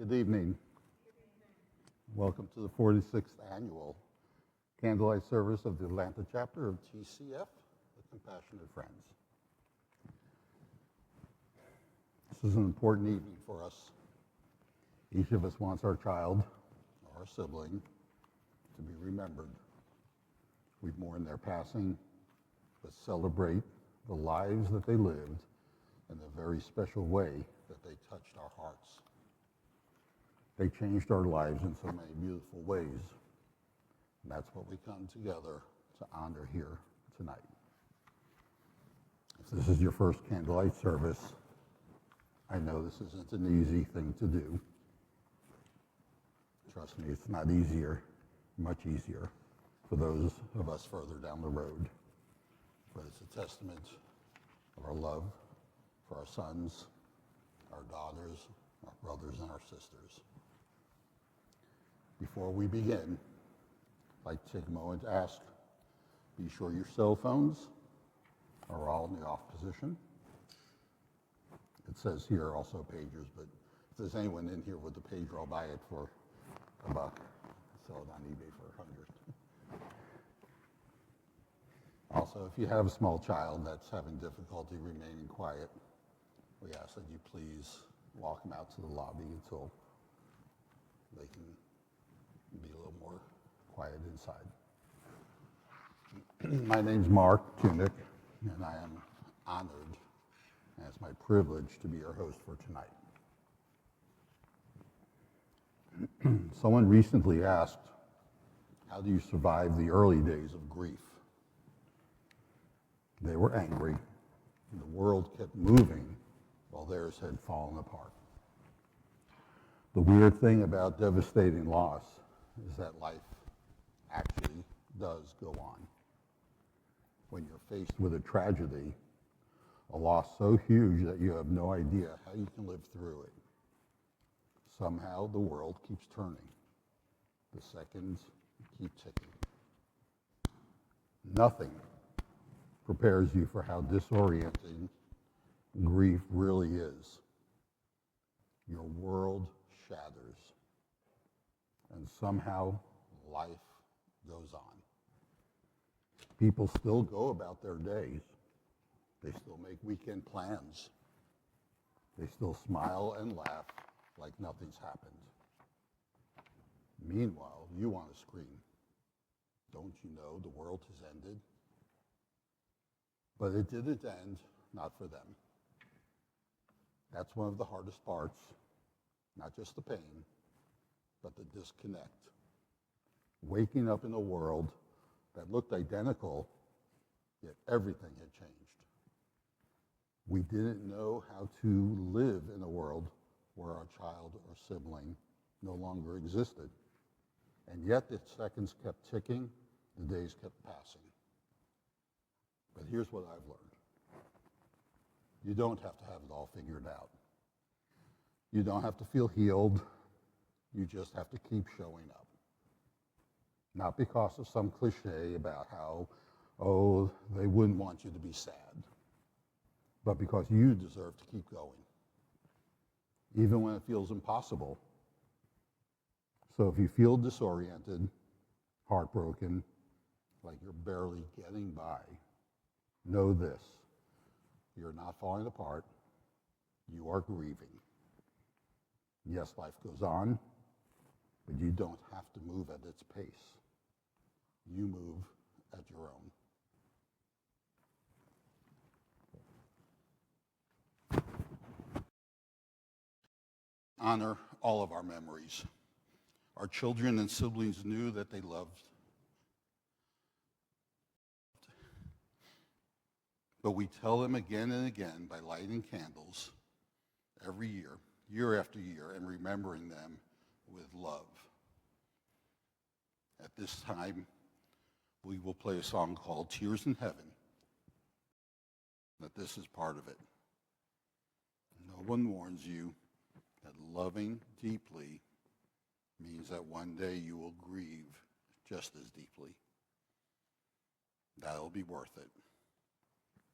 Good evening. Welcome to the 46th annual candlelight service of the Atlanta chapter of TCF, the Compassionate Friends. This is an important evening for us. Each of us wants our child or our sibling to be remembered. We mourn their passing, but celebrate the lives that they lived in a very special way that they touched our hearts. They changed our lives in so many beautiful ways. And that's what we come together to honor here tonight. If this is your first candlelight service, I know this isn't an easy thing to do. Trust me, it's not easier, much easier for those of us further down the road. But it's a testament of our love for our sons, our daughters, our brothers, and our sisters. Before we begin, I'd like to take a moment to ask, be sure your cell phones are all in the off position. It says here also pagers, but if there's anyone in here with a pager, I'll buy it for $1. Sell it on eBay for 100. Also, if you have a small child that's having difficulty remaining quiet, we ask that you please walk them out to the lobby until they can be a little more quiet inside. My name's Mark Tunick, and I am honored, and it's my privilege to be your host for tonight. Someone recently asked, how do you survive the early days of grief? They were angry, and the world kept moving while theirs had fallen apart. The weird thing about devastating loss is that life actually does go on. When you're faced with a tragedy, a loss so huge that you have no idea how you can live through it, somehow the world keeps turning. The seconds keep ticking. Nothing prepares you for how disorienting grief really is. Your world shatters, and somehow life goes on. People still go about their days. They still make weekend plans. They still smile and laugh like nothing's happened. Meanwhile, you want to scream. Don't you know the world has ended? But it didn't end, not for them. That's one of the hardest parts, not just the pain, but the disconnect. Waking up in a world that looked identical, yet everything had changed. We didn't know how to live in a world where our child or sibling no longer existed. And yet the seconds kept ticking, the days kept passing. But here's what I've learned. You don't have to have it all figured out. You don't have to feel healed. You just have to keep showing up. Not because of some cliche about how, they wouldn't want you to be sad, but because you deserve to keep going, even when it feels impossible. So if you feel disoriented, heartbroken, like you're barely getting by, know this: you're not falling apart, you are grieving. Yes, life goes on, but you don't have to move at its pace. You move at your own. Honor all of our memories. Our children and siblings knew that they loved, but we tell them again and again by lighting candles every year, year after year, and remembering them with love. At this time, we will play a song called Tears in Heaven, that this is part of it. No one warns you that loving deeply means that one day you will grieve just as deeply. That'll be worth it,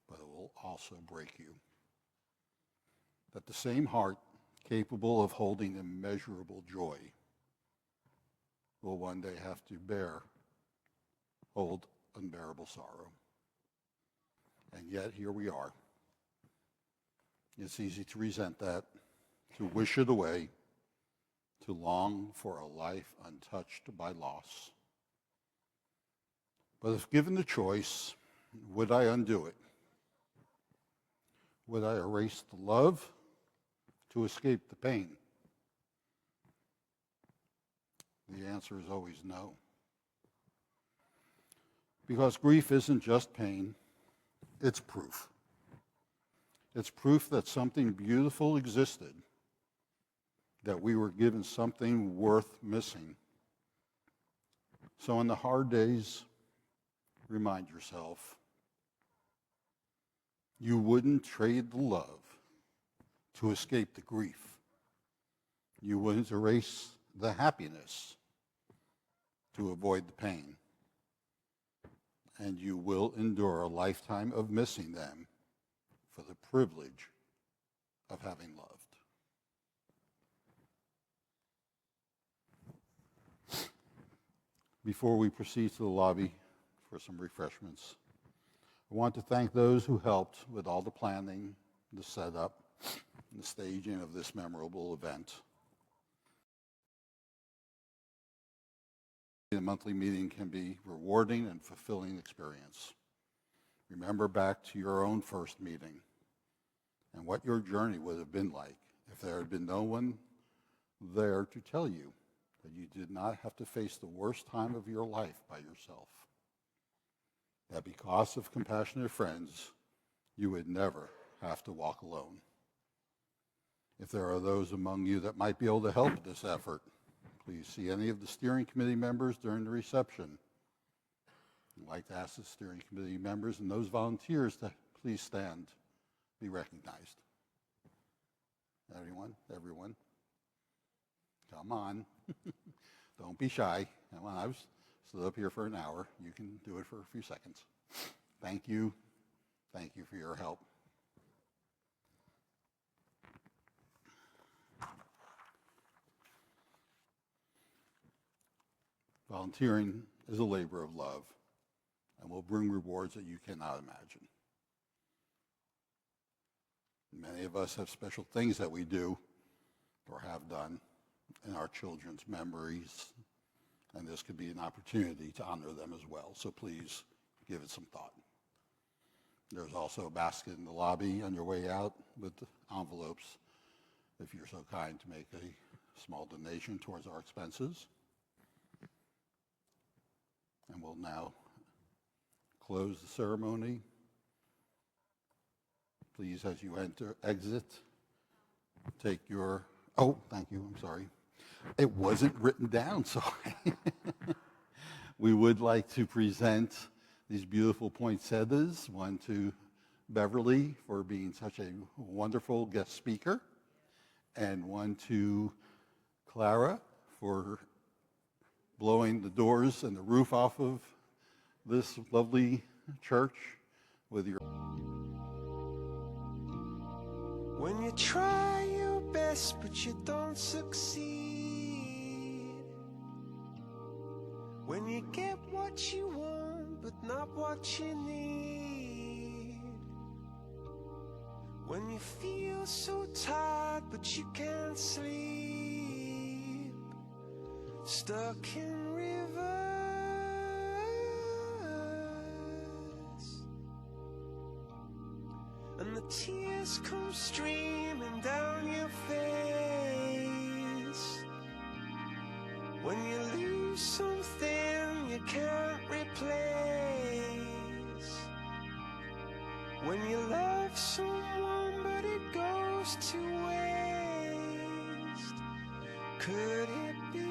but it will also break you. That the same heart capable of holding immeasurable joy, will one day have to hold unbearable sorrow. And yet here we are. It's easy to resent that, to wish it away, to long for a life untouched by loss. But if given the choice, would I undo it? Would I erase the love to escape the pain? The answer is always no. Because grief isn't just pain, it's proof. It's proof that something beautiful existed, that we were given something worth missing. So in the hard days, remind yourself, you wouldn't trade the love to escape the grief. You wouldn't erase the happiness to avoid the pain. And you will endure a lifetime of missing them for the privilege of having loved. Before we proceed to the lobby for some refreshments, I want to thank those who helped with all the planning, the setup, and the staging of this memorable event. The monthly meeting can be a rewarding and fulfilling experience. Remember back to your own first meeting and what your journey would have been like if there had been no one there to tell you that you did not have to face the worst time of your life by yourself. That because of compassionate friends, you would never have to walk alone. If there are those among you that might be able to help with this effort, please see any of the steering committee members during the reception. I'd like to ask the steering committee members and those volunteers to please stand, be recognized. Everyone. Come on. Don't be shy. Come on, I've stood up here for an hour. You can do it for a few seconds. Thank you. Thank you for your help. Volunteering is a labor of love and will bring rewards that you cannot imagine. Many of us have special things that we do or have done in our children's memories, and this could be an opportunity to honor them as well. So please give it some thought. There's also a basket in the lobby on your way out with envelopes if you're so kind to make a small donation towards our expenses. And we'll now close the ceremony. Please, as you exit, take your, thank you, I'm sorry. It wasn't written down, so we would like to present these beautiful poinsettias, one to Beverly for being such a wonderful guest speaker, and one to Clara for blowing the doors and the roof off of this lovely church with your... When you try your best but you don't succeed, when you get what you want but not what you need, when you feel so tired but you can't sleep, stuck in rivers, and the tears come streaming down your face, when you lose something you can't replace, when you love someone but it goes to waste, could it be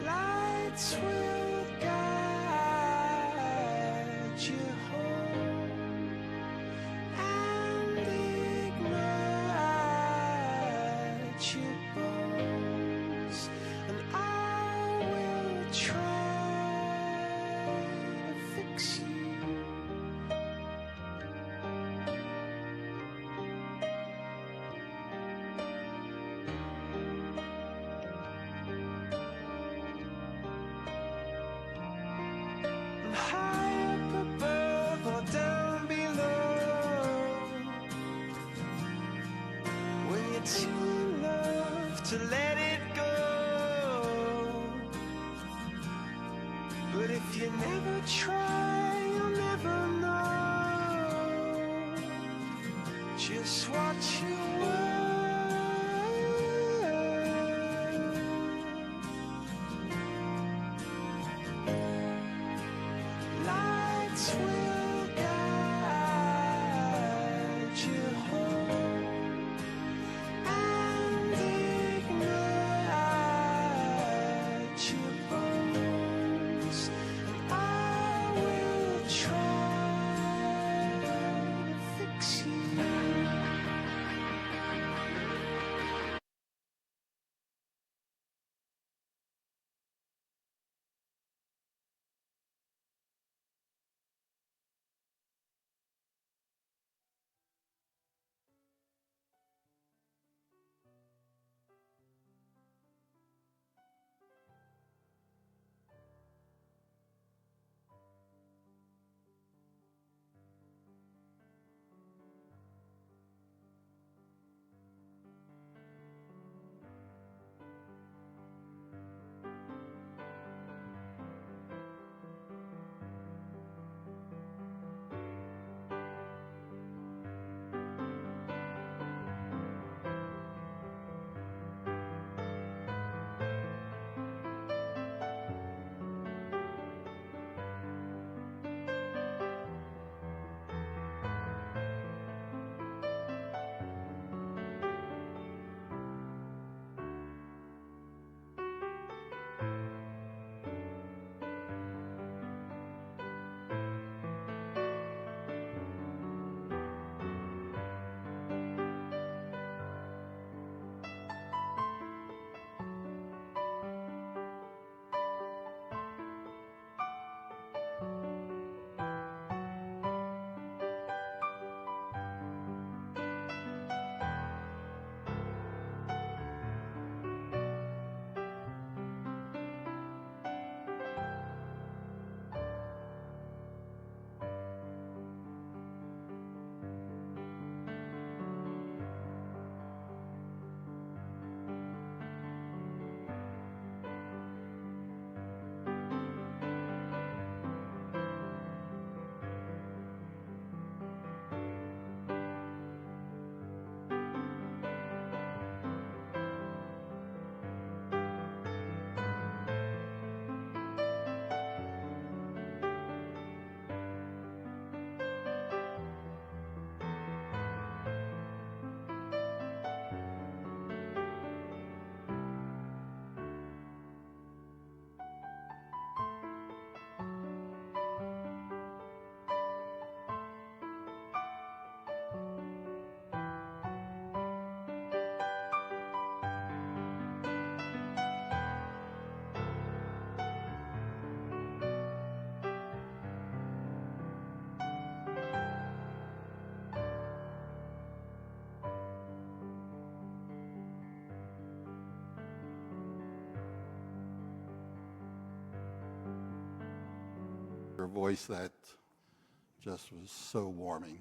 lights will guide you home and ignite your bones, and I will try But if you never try, you'll never know just what you lights will guide you home and ignite your bones. And I will try to fix you. Her voice that just was so warming.